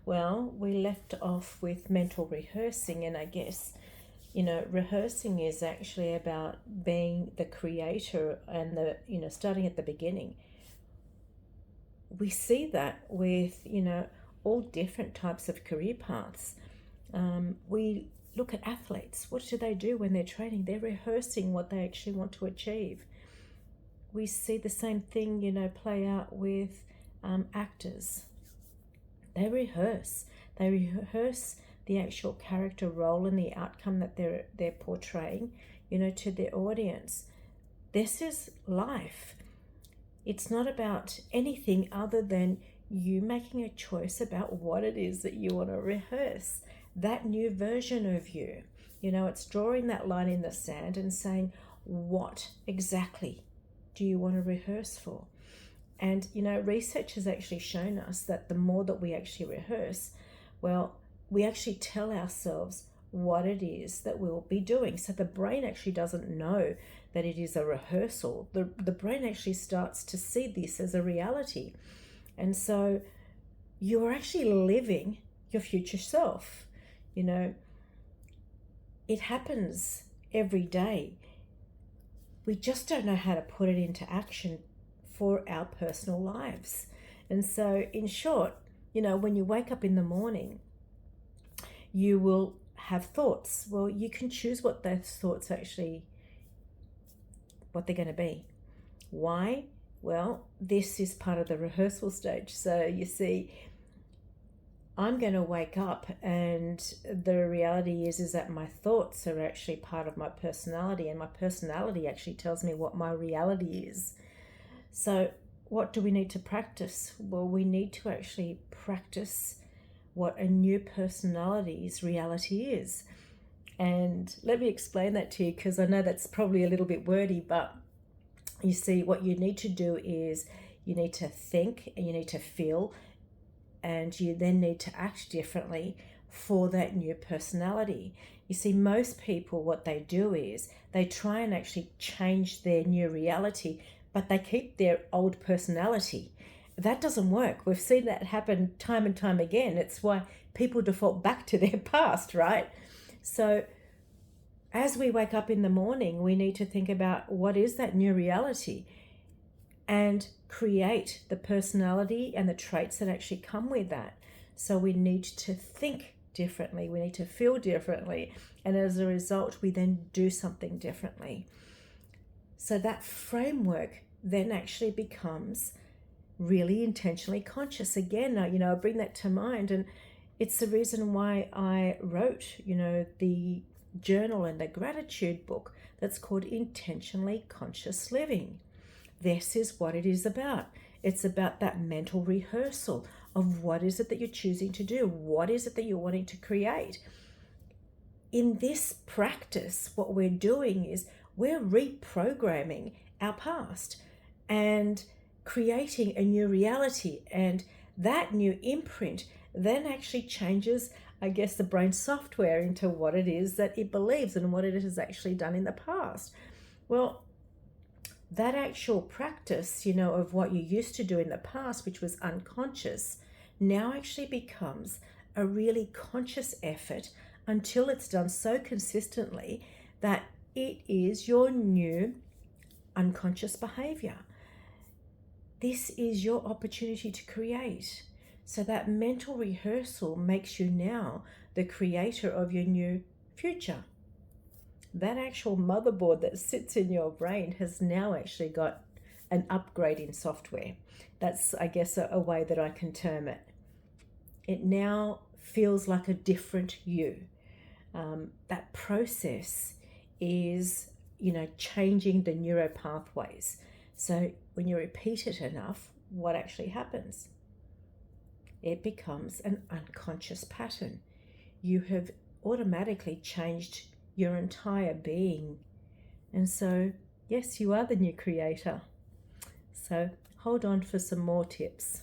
Well, we left off with mental rehearsing, and I guess, rehearsing is actually about being the creator and starting at the beginning. We see that with, all different types of career paths. We look at athletes. What do they do when they're training? They're rehearsing what they actually want to achieve. We see the same thing, play out with actors. They rehearse. They rehearse the actual character role and the outcome that they're portraying, to their audience. This is life. It's not about anything other than you making a choice about what it is that you want to rehearse. That new version of you. It's drawing that line in the sand and saying, what exactly do you want to rehearse for? And, research has actually shown us that the more that we actually rehearse, well, we actually tell ourselves what it is that we'll be doing. So the brain actually doesn't know that it is a rehearsal. The brain actually starts to see this as a reality. And so you're actually living your future self. It happens every day. We just don't know how to put it into action for our personal lives. And so, in short, when you wake up in the morning, you will have thoughts. Well, you can choose what those thoughts what they're going to be. Why? Well, this is part of the rehearsal stage. So you see, I'm going to wake up and the reality is that my thoughts are actually part of my personality, and my personality actually tells me what my reality is. So what do we need to practice? Well, we need to actually practice what a new personality's reality is. And let me explain that to you, because I know that's probably a little bit wordy, but you see, what you need to do is you need to think and you need to feel, and you then need to act differently for that new personality. You see, most people, what they do is they try and actually change their new reality, but they keep their old personality. That doesn't work. We've seen that happen time and time again. It's why people default back to their past, right? So as we wake up in the morning, we need to think about what is that new reality and create the personality and the traits that actually come with that. So we need to think differently. We need to feel differently. And as a result, we then do something differently. So that framework then actually becomes really intentionally conscious. Again, I bring that to mind, and it's the reason why I wrote, the journal and the gratitude book that's called Intentionally Conscious Living. This is what it is about. It's about that mental rehearsal of what is it that you're choosing to do? What is it that you're wanting to create? In this practice, what we're doing is we're reprogramming our past and creating a new reality. And that new imprint then actually changes, I guess, the brain software into what it is that it believes and what it has actually done in the past. Well, that actual practice, of what you used to do in the past, which was unconscious, now actually becomes a really conscious effort until it's done so consistently that it is your new unconscious behavior. This is your opportunity to create. So that mental rehearsal makes you now the creator of your new future. That actual motherboard that sits in your brain has now actually got an upgrade in software. That's, I guess, a way that I can term it. It now feels like a different you. That process is, changing the neuro pathways. So when you repeat it enough, what actually happens? It becomes an unconscious pattern. You have automatically changed your entire being. And so, yes, you are the new creator. So hold on for some more tips.